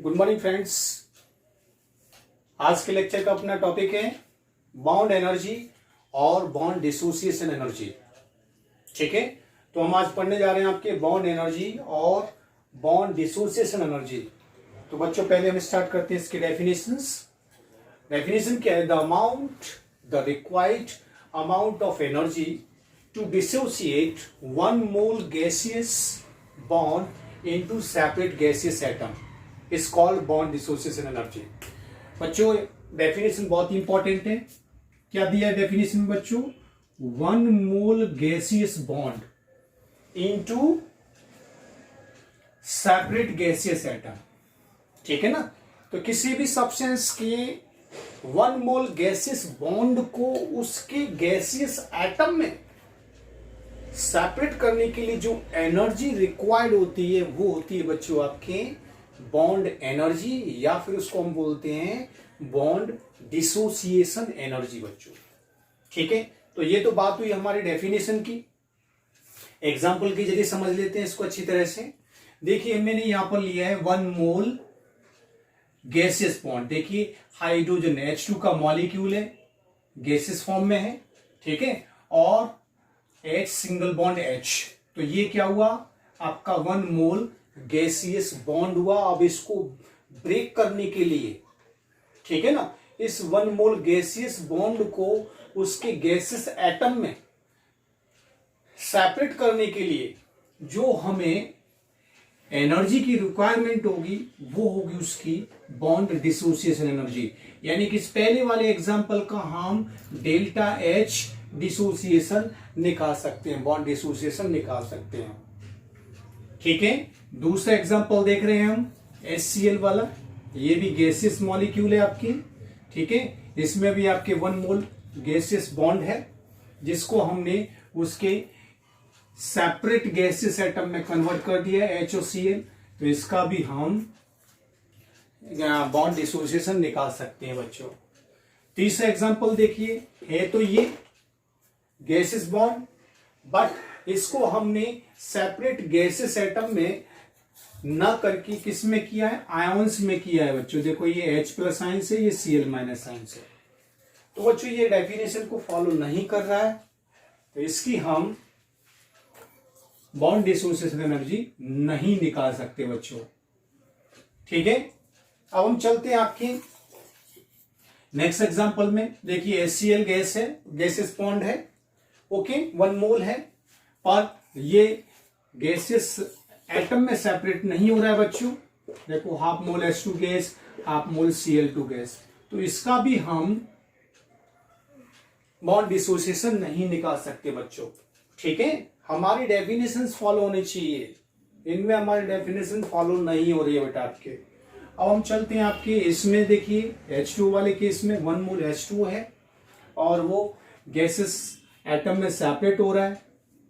Good morning friends. आज के lecture का अपना टॉपिक है बॉन्ड एनर्जी और बॉन्ड डिसोसिएशन एनर्जी। ठीक है, तो हम आज पढ़ने जा रहे हैं आपके बॉन्ड एनर्जी और बॉन्ड डिसोसिएशन एनर्जी। तो बच्चों पहले हम स्टार्ट करते हैं इसके डेफिनेशंस। डेफिनेशन क्या है? The required amount of energy to dissociate one mole gaseous bond into separate gaseous atom is called bond dissociation energy. बच्चों डेफिनेशन बहुत इंपॉर्टेंट है। क्या दिया है डेफिनेशन में बच्चों? One mole gaseous bond into separate gaseous atom. ठीक है ना? तो किसी भी सब्सटेंस के वन मोल गैसियस बॉन्ड को उसके गैसियस एटम में सेपरेट करने के लिए जो एनर्जी रिक्वायर्ड होती है वो होती है बच्चों आपके बॉन्ड एनर्जी, या फिर उसको हम बोलते हैं बॉन्ड डिसोसिएशन एनर्जी बच्चों। ठीक है, तो ये तो बात हुई हमारी डेफिनेशन की। एग्जांपल के जरिए समझ लेते हैं इसको अच्छी तरह से। देखिए मैंने यहां पर लिया है वन मोल गैसियस बॉन्ड। देखिए हाइड्रोजन H2 का मॉलिक्यूल है, गैसियस फॉर्म में है। ठीक है, और H सिंगल बॉन्ड H, तो ये क्या हुआ? आपका वन मोल गैसियस बॉन्ड हुआ। अब इसको ब्रेक करने के लिए, ठीक है ना, इस वन मोल गैसियस बॉन्ड को उसके गैसियस एटम में सेपरेट करने के लिए जो हमें एनर्जी की रिक्वायरमेंट होगी वो होगी उसकी बॉन्ड डिसोसिएशन एनर्जी। यानी कि इस पहले वाले एग्जांपल का हम डेल्टा H डिसोसिएशन निकाल सकते हैं, बॉन्ड डिसोसिएशन निकाल सकते हैं। ठीक है, दूसरा एग्जांपल देख रहे हैं हम HCl वाला। ये भी गैसियस मॉलिक्यूल है आपकी। ठीक है, इसमें भी आपके वन मोल गैसियस बॉन्ड है जिसको हमने उसके सेपरेट गैसियस एटम में कन्वर्ट कर दिया है HOCl। तो इसका भी हम बॉन्ड डिसोसिएशन निकाल सकते हैं बच्चों। तीसरा एग्जांपल देखिए, है तो ये गैसियस बॉन्ड, बट इसको हमने सेपरेट गैसियस एटम में न करके किस में किया है? आयंस में किया है बच्चों। देखो ये H प्लस आयन से, ये Cl माइनस आयन से। तो बच्चों ये डेफिनेशन को फॉलो नहीं कर रहा है, तो इसकी हम बॉन्ड डिसोसिएशन एनर्जी नहीं निकाल सकते बच्चों। ठीक है, अब हम चलते हैं आपके नेक्स्ट एग्जांपल में। देखिए HCl गैस है, गैसियस बॉन्ड है, ओके, वन मोल है, और ये गैसियस एटम में सेपरेट नहीं हो रहा है बच्चों। देखो half mole H2 gas, half mole Cl2 gas. तो इसका भी हम बॉन्ड डिसोसिएशन नहीं निकाल सकते बच्चों। ठीक है, हमारी डेफिनेशन फॉलो होनी चाहिए, इनमें हमारी डेफिनेशन फॉलो नहीं हो रही है बेटा आपके। अब हम चलते हैं आपके इसमें। देखिए H2 वाले केस में वन मोल H2 है और वो गैसेस एटम में सेपरेट हो रहा है।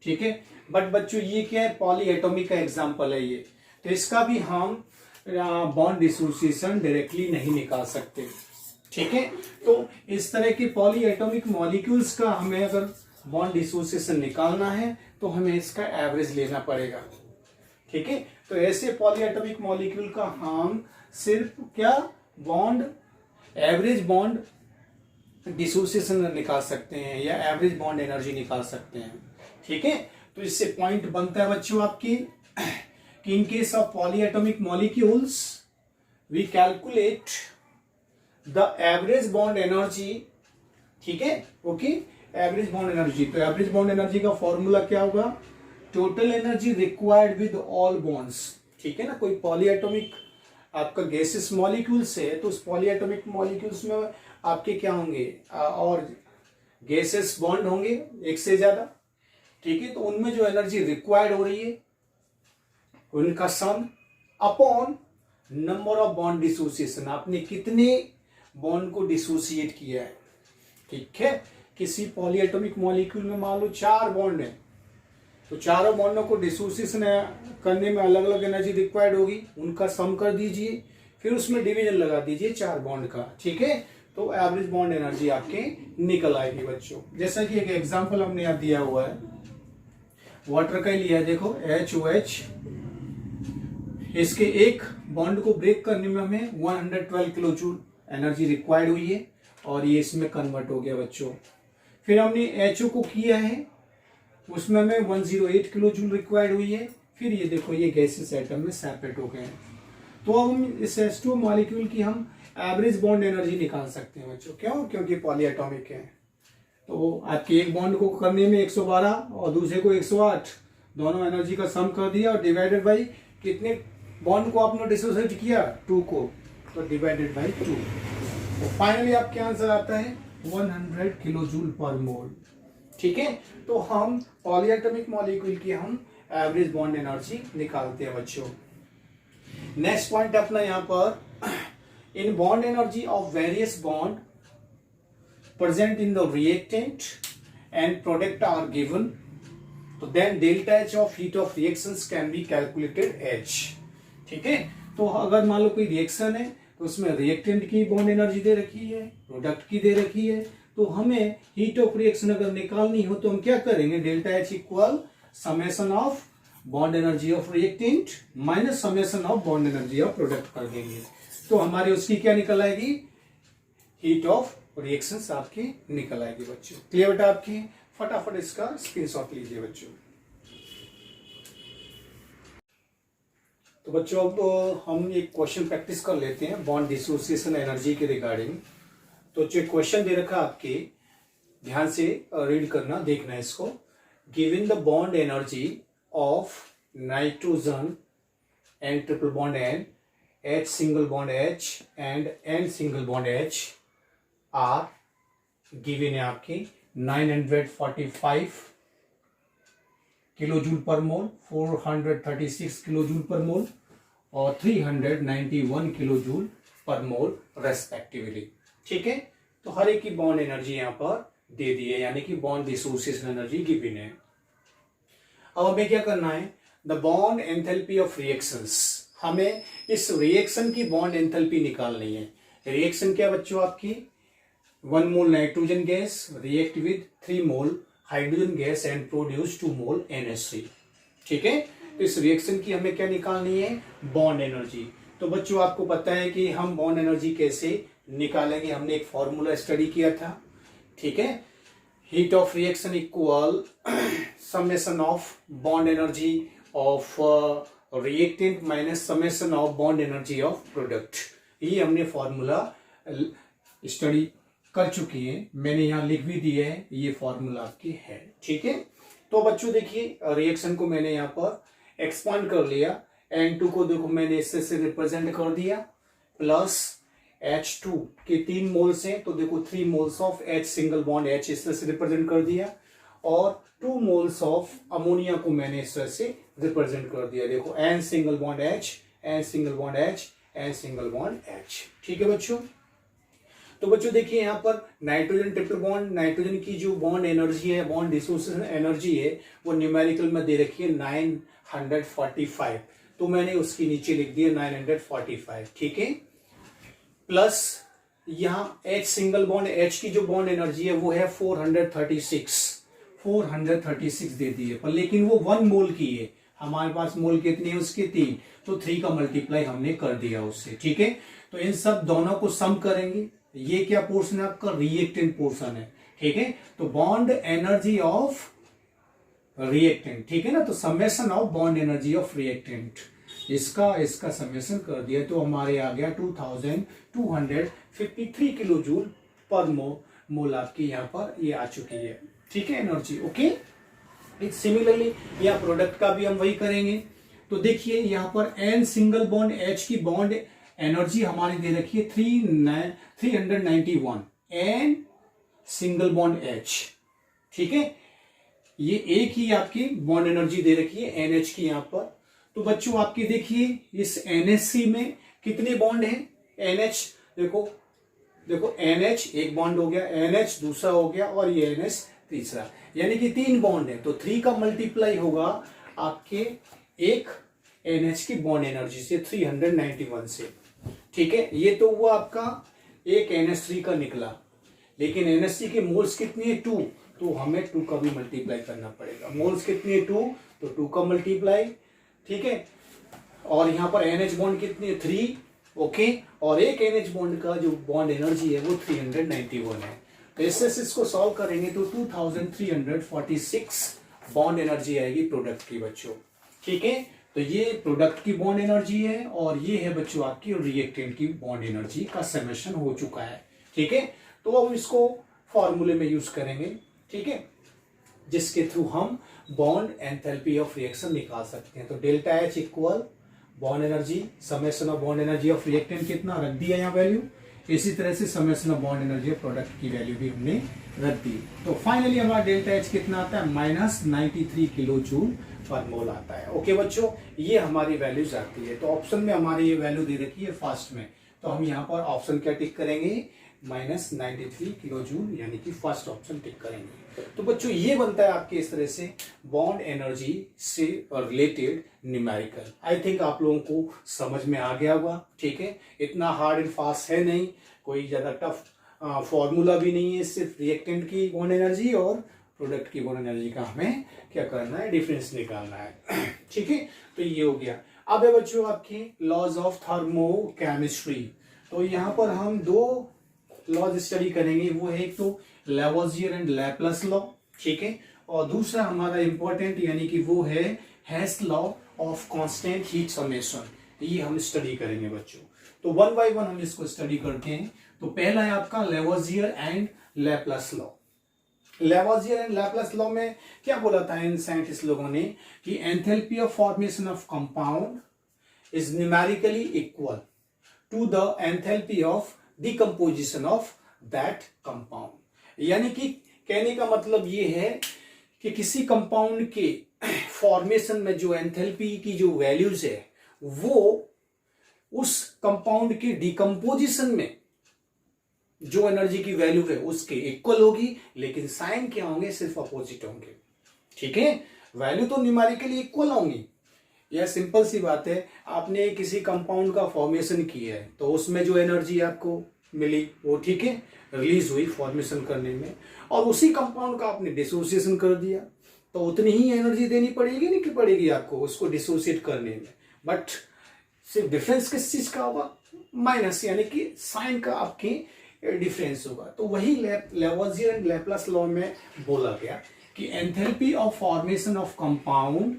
ठीक है, बट बच्चों ये क्या है? पॉली एटॉमिक का एग्जांपल है ये, तो इसका भी हम बॉन्ड डिसोसिएशन डायरेक्टली नहीं निकाल सकते। ठीक है, तो इस तरह के पॉली एटॉमिक मॉलिक्यूल्स का हमें अगर बॉन्ड डिसोसिएशन निकालना है तो हमें इसका एवरेज लेना पड़ेगा। ठीक है, तो ऐसे पॉली एटॉमिक मॉलिक्यूल का हम सिर्फ क्या बॉन्ड एवरेज बॉन्ड डिसोसिएशन निकाल सकते हैं या एवरेज बॉन्ड एनर्जी निकाल सकते हैं। ठीक है, तो इससे पॉइंट बनता है बच्चों आपकी कि in case of polyatomic molecules we calculate the average bond energy. ठीक है, ओके, एवरेज बॉन्ड एनर्जी। तो एवरेज बॉन्ड एनर्जी का फॉर्मूला क्या होगा? Total energy required with all bonds. ठीक है ना, कोई पॉली एटॉमिक आपका गैसियस मॉलिक्यूल्स है तो उस पॉली एटॉमिक मॉलिक्यूल्स में आपके क्या होंगे? और गैसियस बॉन्ड होंगे एक से ज्यादा। ठीक है, तो उनमें जो एनर्जी रिक्वायर्ड हो रही है उनका सम upon number of bond dissociation, आपने कितने बॉन्ड को डिसोसिएट किया है। ठीक है, किसी पॉली एटॉमिक मॉलिक्यूल में मान लो 4 बॉन्ड है, तो चारों बॉन्डों को डिसोसिएशन करने में अलग अलग एनर्जी रिक्वायर्ड होगी, उनका सम कर दीजिए, फिर उसमें डिवीजन लगा दीजिए 4 बॉन्ड का। ठीक है, तो एवरेज बॉन्ड एनर्जी आपके निकल आएगी बच्चों। जैसा कि एक एग्जांपल हमने यहाँ दिया हुआ है, वाटर का ही लिया है। देखो HOH इसके एक बॉन्ड को ब्रेक करने में हमें 112 किलो जूल एनर्जी रिक्वायर्ड हुई है और ये इसमें कन्वर्ट हो गया बच्चों। फिर हमने HO को किया है, उसमें हमें 108 किलो जूल रिक्वायर्ड हुई है। फिर ये देखो ये गैसेस एटम में सेपरेट हो गए हैं। तो अब हम इस H2 मॉलिक्यूल की हम एवरेज बॉन्ड एनर्जी निकाल सकते हैं बच्चों। क्यों? क्योंकि पॉलीएटॉमिक है। तो आपके एक बॉन्ड को करने में 112 और दूसरे को 108, दोनों एनर्जी का सम कर दिया और डिवाइडेड बाई कितने बॉन्ड को आपने डिसोसिएट किया, 2 को, तो डिवाइडेड बाई 2। तो फाइनली आपके आंसर आता है 100 किलो जूल पर मोल। ठीक है, तो हम पॉलीएटॉमिक मॉलिक्यूल की हम एवरेज बॉन्ड एनर्जी निकालते हैं बच्चों। नेक्स्ट पॉइंट अपना यहाँ पर, इन bond energy of various bond present in the reactant and product are given, तो then delta H of heat of reactions can be calculated H। ठीक है, तो अगर मान लो कोई रिएक्शन है तो उसमें रिएक्टेंट की बॉन्ड एनर्जी दे रखी है, प्रोडक्ट की दे रखी है, तो हमें हीट ऑफ रिएक्शन अगर निकालनी हो तो हम क्या करेंगे, delta H equal summation of bond energy of reactant minus summation of bond energy of product कर देंगे। तो हमारी उसकी क्या निकल आएगी, हीट ऑफ रिएक्शंस आपकी निकल आएगी बच्चों। क्लियर बेटा आपकी? फटाफट इसका स्क्रीनशॉट लीजिए बच्चों। तो बच्चों अब हम एक क्वेश्चन प्रैक्टिस कर लेते हैं बॉन्ड डिसोसिएशन एनर्जी के रिगार्डिंग। तो जो क्वेश्चन दे रखा आपके, ध्यान से रीड करना, देखना है इसको। Given the bond energy of nitrogen and triple bond N, H single bond H and N single bond H are given है आपकी 945 किलो जूल पर मोल, 436 किलो जूल पर मोल और 391 किलो जूल पर मोल रेस्पेक्टिवली। ठीक है, तो हर एक की बॉन्ड एनर्जी यहां पर दे दी है, यानी कि बॉन्ड डिसोसिएशन एनर्जी गिवन है। अब हमें क्या करना है, the bond enthalpy of reactions, हमें इस रिएक्शन की बॉन्ड एंथैल्पी निकालनी है। रिएक्शन क्या बच्चों आपकी, 1 mole nitrogen gas react with 3 mole hydrogen gas and produce 2 mole NH3। ठीक है, तो इस रिएक्शन की हमें क्या निकालनी है, बॉन्ड एनर्जी। तो बच्चों आपको पता है कि हम बॉन्ड एनर्जी कैसे निकालेंगे, हमने एक फॉर्मूला स्टडी किया था। ठीक है, heat of reaction equal summation of bond energy of reactant minus summation of bond energy of product. ये हमने फॉर्मूला स्टडी कर चुकी है, मैंने यहाँ लिख भी दिया है, ये फॉर्मूला आपकी है। ठीक है, तो बच्चों देखिए रिएक्शन को मैंने यहाँ पर एक्सपांड कर लिया। N2 को देखो मैंने इससे से रिप्रेजेंट कर दिया, प्लस H2 के 3 मोल्स हैं, तो देखो 3 moles of H single bond H इस तरह से रिप्रेजेंट कर दिया और 2 मोल्स ऑफ अमोनिया को मैंने इस तरह से रिप्रेजेंट कर दिया। देखो N single bond H, N single bond H, N single bond H। ठीक है बच्चों, तो बच्चों देखिए यहाँ पर नाइट्रोजन ट्रिपल बॉन्ड, नाइट्रोजन की जो बॉन्ड एनर्जी है, बॉन्ड डिसोसिएशन एनर्जी है, वो न्यूमेरिकल में दे रखी है 945, तो मैंने उसके नीचे लिख दिया 945। ठीक है, प्लस यहाँ H सिंगल बॉन्ड H की जो बॉन्ड एनर्जी है वो है 436 दे दी है, पर लेकिन वो 1 मोल की है, हमारे पास मोल कितनी है उसके 3, तो 3 का मल्टीप्लाई हमने कर दिया उससे। ठीक है, तो इन सब दोनों को सम करेंगे, ये क्या पोर्शन है आपका, रिएक्टेंट पोर्शन है। ठीक है, तो बॉन्ड एनर्जी ऑफ रिएक्टेंट, ठीक है ना, तो summation of bond energy of reactant, इसका समेशन कर दिया तो हमारे आ गया 2253 किलो जूल पर मोल आपकी यहाँ पर ये आ चुकी है। ठीक है, एनर्जी। ओके, सिमिलरली यहाँ प्रोडक्ट का भी हम वही करेंगे। तो देखिए यहाँ पर N सिंगल बॉन्ड H की बॉन्ड एनर्जी हमारी दे रखी है 391 N सिंगल बॉन्ड H। ठीक है, ये एक ही आपकी बॉन्ड एनर्जी दे रखी है NH की यहाँ पर। तो बच्चों आपकी देखिए इस NHC में कितने बॉन्ड हैं, NH देखो NH एक बॉन्ड हो गया, NH दूसरा हो गया और ये NH तीसरा, यानी कि 3 बॉन्ड है, तो 3 का मल्टीप्लाई होगा आपके एक NH की बॉन्ड एनर्जी से 391 से। ठीक है, ये तो हुआ आपका एक NH3 का निकला, लेकिन NH3 के मोल्स कितनी है 2, तो हमें 2 का भी मल्टीप्लाई करना पड़ेगा। मोल्स कितनी है 2, तो 2 का मल्टीप्लाई। ठीक है, और यहाँ पर NH बॉन्ड कितनी है 3, ओके, और एक NH बॉन्ड का जो बॉन्ड एनर्जी है वो 391 है। तो इससे इसको सॉल्व करेंगे तो 2346 बॉन्ड एनर्जी आएगी प्रोडक्ट की बच्चों, ठीक है। तो ये प्रोडक्ट की बॉन्ड एनर्जी है और ये है बच्चों आपकी रिएक्टेंट की बॉन्ड एनर्जी का समेशन हो चुका है, ठीक है। तो अब इसको फॉर्मूले में यूज करेंगे, ठीक है, जिसके थ्रू हम बॉन्ड एंथैल्पी ऑफ रिएक्शन निकाल सकते हैं। तो delta H equal bond energy summation of bond energy of reactant कितना रख दिया यहाँ वैल्यू, इसी तरह से summation of bond energy of product की वैल्यू भी हमने रख दी। तो फाइनली हमारा डेल्टा H कितना आता है -93 किलो जूल पर मोल आता है। ओके बच्चों, ये हमारी वैल्यूज आती है। तो ऑप्शन में हमारी ये वैल्यू दे रखी है फर्स्ट में, तो हम यहाँ पर ऑप्शन क्या टिक करेंगे -93 किलो जूल, यानी कि फर्स्ट ऑप्शन टिक करेंगे। तो बच्चों ये बनता है आपके इस तरह से बॉन्ड एनर्जी से रिलेटेड न्यूमेरिकल। आई थिंक आप लोगों को समझ में आ गया होगा, ठीक है। इतना हार्ड एंड फास्ट है नहीं, कोई ज्यादा टफ फॉर्मूला भी नहीं है, सिर्फ रिएक्टेंट की बॉन्ड एनर्जी और प्रोडक्ट की बॉन्ड एनर्जी का हमें क्या करना है, डिफरेंस निकालना है, ठीक है। तो ये हो गया। अब है बच्चों आपकी लॉज ऑफ थर्मोकेमिस्ट्री। तो यहाँ पर हम दो लॉज स्टडी करेंगे, वो है एक तो लैवोसियर एंड लैप्लास लॉ, ठीक है, और दूसरा हमारा इंपॉर्टेंट यानी कि वो है Hess law of constant heat summation. ये हम स्टडी करेंगे बच्चों। तो वन बाय वन हम इसको स्टडी करते हैं। तो पहला है आपका Lavoisier and Laplace law. Lavoisier and Laplace law में क्या बोला था इन साइंटिस्ट लोगों ने कि enthalpy of formation of compound is numerically equal to the enthalpy of decomposition of that compound. यानी कि कहने का मतलब ये है कि किसी कंपाउंड के फॉर्मेशन में जो एंथैल्पी की जो वैल्यूज है वो उस कंपाउंड के डिकम्पोजिशन में जो एनर्जी की वैल्यू है उसके इक्वल होगी, लेकिन साइन क्या होंगे, सिर्फ अपोजिट होंगे, ठीक है। वैल्यू तो न्यूमेरिकली इक्वल होंगी, यह सिंपल सी बात है। आपने किसी कंपाउंड का फॉर्मेशन किया है तो उसमें जो एनर्जी आपको मिली वो ठीक है रिलीज हुई फॉर्मेशन करने में, और उसी कंपाउंड का आपने डिसोसिएशन कर दिया तो उतनी ही एनर्जी देनी पड़ेगी नहीं कि पड़ेगी आपको उसको डिसोसिएट करने में, बट सिर्फ डिफरेंस किस चीज का होगा, माइनस, यानी कि साइन का आपके डिफरेंस होगा। तो वही लैवोसियर एंड लैप्लास लॉ में बोला गया कि enthalpy of formation of compound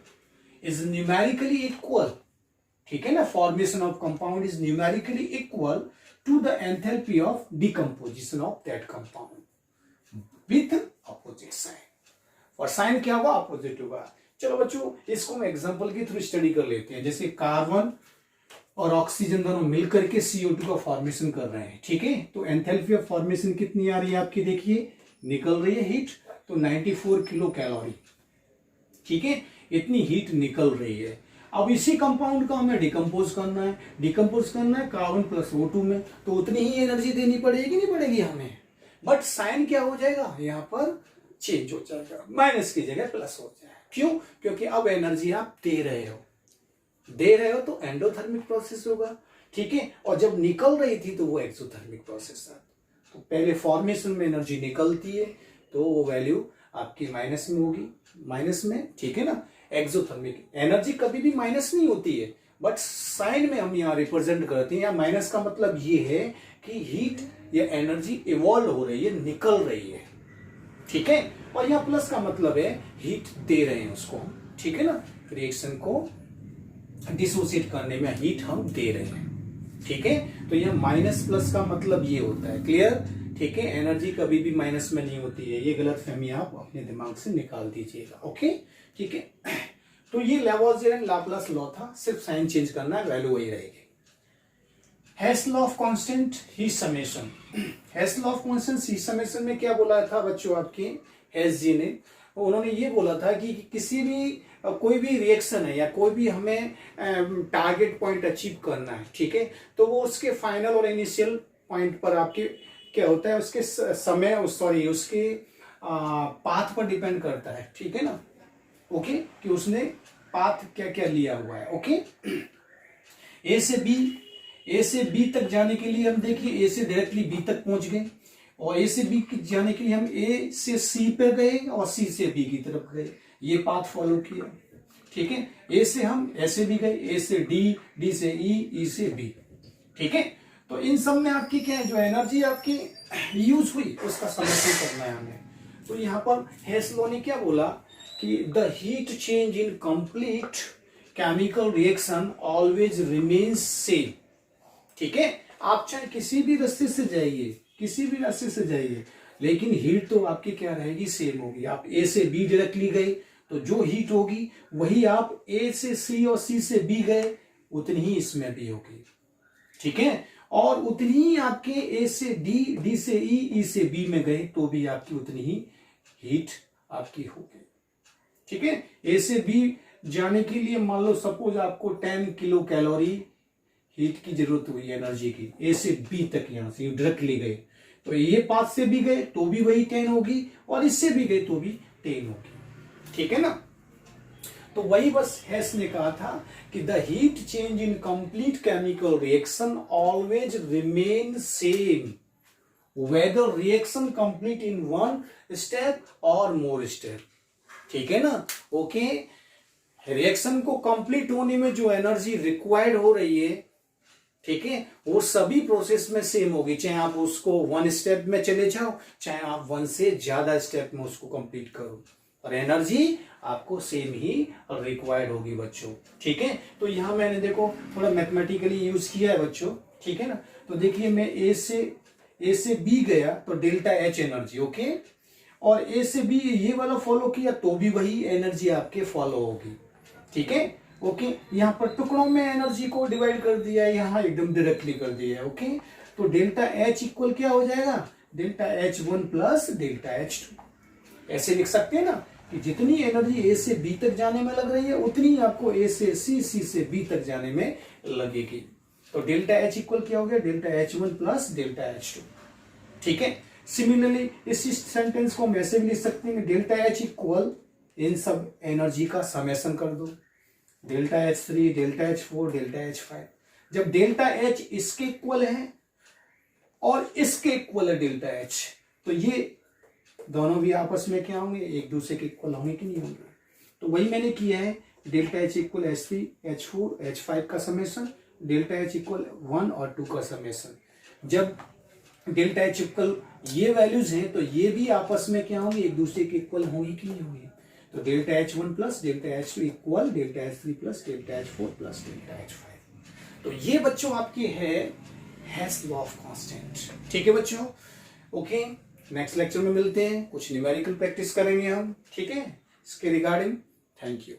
is numerically equal, ठीक है ना, formation of compound is numerically equal to the enthalpy of decomposition of that compound with opposite sign. और साइन क्या होगा, अपोजिट होगा। चलो बच्चों इसको हम एग्जांपल के थ्रू स्टडी कर लेते हैं। जैसे कार्बन और ऑक्सीजन दोनों मिलकर के CO2 का फॉर्मेशन कर रहे हैं, ठीक है। तो एंथैल्पी ऑफ फॉर्मेशन कितनी आ रही है आपकी, देखिए निकल रही है हीट, तो 94 किलो कैलोरी, ठीक है, इतनी हीट निकल रही है। अब इसी कंपाउंड का हमें डिकम्पोज करना है कार्बन प्लस O2 में, तो उतनी ही एनर्जी देनी पड़ेगी नहीं पड़ेगी हमें, बट साइन क्या हो जाएगा, यहाँ पर चेंज हो जाएगा, माइनस की जगह प्लस हो जाएगा। क्यों, क्योंकि अब एनर्जी आप दे रहे हो तो एंडोथर्मिक प्रोसेस होगा, ठीक है, और जब निकल रही थी तो वो एक्सोथर्मिक प्रोसेस था। तो पहले फॉर्मेशन में एनर्जी निकलती है तो वो वैल्यू आपकी माइनस में होगी, माइनस में, ठीक है ना। एक्सोथर्मिक एनर्जी कभी भी माइनस नहीं होती है, बट साइन में हम यहाँ रिप्रेजेंट करते हैं। यहाँ माइनस का मतलब ये है कि हीट या एनर्जी इवॉल्व हो रही है, निकल रही है, ठीक है, और यहाँ प्लस का मतलब है हीट दे रहे हैं उसको, ठीक है ना, रिएक्शन को डिसोसिएट करने में हीट हम दे रहे हैं, ठीक है। तो यह माइनस प्लस का मतलब ये होता है, क्लियर, ठीक है। एनर्जी कभी भी माइनस में नहीं होती है, ये गलतफहमी आप अपने दिमाग से निकाल दीजिएगा, ओके, ठीक है। तो ये लैवोसियर एंड लाप्लास लॉ था, सिर्फ साइन चेंज करना है, वैल्यू वही रहेगी। Hess law of constant heat summation. Hess law of constant heat summation में क्या बोला था बच्चों आपके हेस जी ने, उन्होंने ये बोला था कि किसी भी कोई भी रिएक्शन है या कोई भी हमें टारगेट पॉइंट अचीव करना है, ठीक है, तो वो उसके फाइनल और इनिशियल पॉइंट पर आपके क्या होता है, उसके समय उसके पाथ पर डिपेंड करता है, ठीक है ना, ओके, कि उसने पाथ क्या क्या लिया हुआ है, ओके। ए से बी तक जाने के लिए हम देखिए ए से डायरेक्टली बी तक पहुंच गए, और ए से बी जाने के लिए हम ए से सी पे गए और सी से बी की तरफ गए, ये पाथ फॉलो किया, ठीक है, ए से हम ऐसे भी गए, ए से डी, डी से ई, ई से बी, ठीक है। तो इन सब में आपकी क्या है, जो एनर्जी आपकी यूज हुई उसका समेशन करना है हमें। तो यहाँ पर हेस लॉ ने क्या बोला कि the heat change in complete chemical reaction always remains same, ठीक है। आप चाहे किसी भी रास्ते से जाइए, किसी भी रास्ते से जाइए, लेकिन हीट तो आपकी क्या रहेगी, सेम होगी। आप ए से बी डायरेक्टली गए तो जो हीट होगी वही आप ए से सी और सी से बी गए उतनी ही इसमें भी होगी, ठीक है। और उतनी ही आपके ए से डी, डी से ई, ई से बी में गए तो भी आपकी उतनी ही हीट आपकी होगी, ठीक है। ए से बी जाने के लिए मान लो सपोज आपको 10 किलो कैलोरी हीट की जरूरत हुई, एनर्जी की, ए से बी तक, यहां से डायरेक्टली गए तो ये पाथ से भी गए तो भी वही 10 होगी, और इससे भी गए तो भी 10 होगी, ठीक है ना। तो वही बस हेस ने कहा था कि the heat change in complete chemical reaction always remain same whether reaction complete in one step और मोर स्टेप, ठीक है ना। ओके, रिएक्शन को कंप्लीट होने में जो एनर्जी रिक्वायर्ड हो रही है, ठीक है, वो सभी प्रोसेस में सेम होगी, चाहे आप उसको 1 स्टेप में चले जाओ, चाहे आप 1 से ज्यादा स्टेप में उसको कंप्लीट करो, और एनर्जी आपको सेम ही रिक्वायर्ड होगी बच्चों, ठीक है। तो यहां मैंने देखो थोड़ा मैथमेटिकली यूज किया है बच्चों, ठीक है ना। तो देखिए मैं ए से बी गया तो डेल्टा एच एनर्जी, ओके, और ए से बी ये वाला फॉलो किया तो भी वही एनर्जी आपके फॉलो होगी, ठीक है। ओके, यहाँ पर टुकड़ों में एनर्जी को डिवाइड कर दिया है, यहाँ एकदम डायरेक्टली कर दिया है, ओके। तो डेल्टा एच इक्वल क्या हो जाएगा, delta H 1 plus delta H 2। ऐसे लिख सकते हैं ना कि जितनी एनर्जी ए से बी तक जाने में लग रही है उतनी आपको ए से सी, सी से बी तक जाने में लगेगी। तो डेल्टा एच इक्वल क्या हो गया, delta H 1 plus delta H 2, ठीक है। सिमिलरली इस सेंटेंस को हम ऐसे भी लिख सकते हैं, डेल्टा एच इक्वल इन सब एनर्जी का समेशन कर दो, delta H 3, delta H 4, delta H 5। जब डेल्टा एच इसके इक्वल है और इसके इक्वल है डेल्टा एच, तो ये दोनों भी आपस में क्या होंगे, एक दूसरे के इक्वल होंगे कि नहीं होंगे। तो वही मैंने किया है, delta H equal H3, H4, H5 का समेशन, डेल्टा एच इक्वल 1 और 2 का समेशन। जब डेल्टा एच इक्वल ये वैल्यूज हैं तो ये भी आपस में क्या होंगे, एक दूसरे के इक्वल होंगे कि नहीं होंगे। तो delta H 1 plus delta H 2 equal delta H 3 plus delta H 4 plus delta H 5। तो ये बच्चों आपके है हेस लॉ ऑफ कांस्टेंट, ठीक है बच्चों। ओके, नेक्स्ट लेक्चर में मिलते हैं, कुछ न्यूमेरिकल प्रैक्टिस करेंगे हम, ठीक है, इसके रिगार्डिंग। Thank you.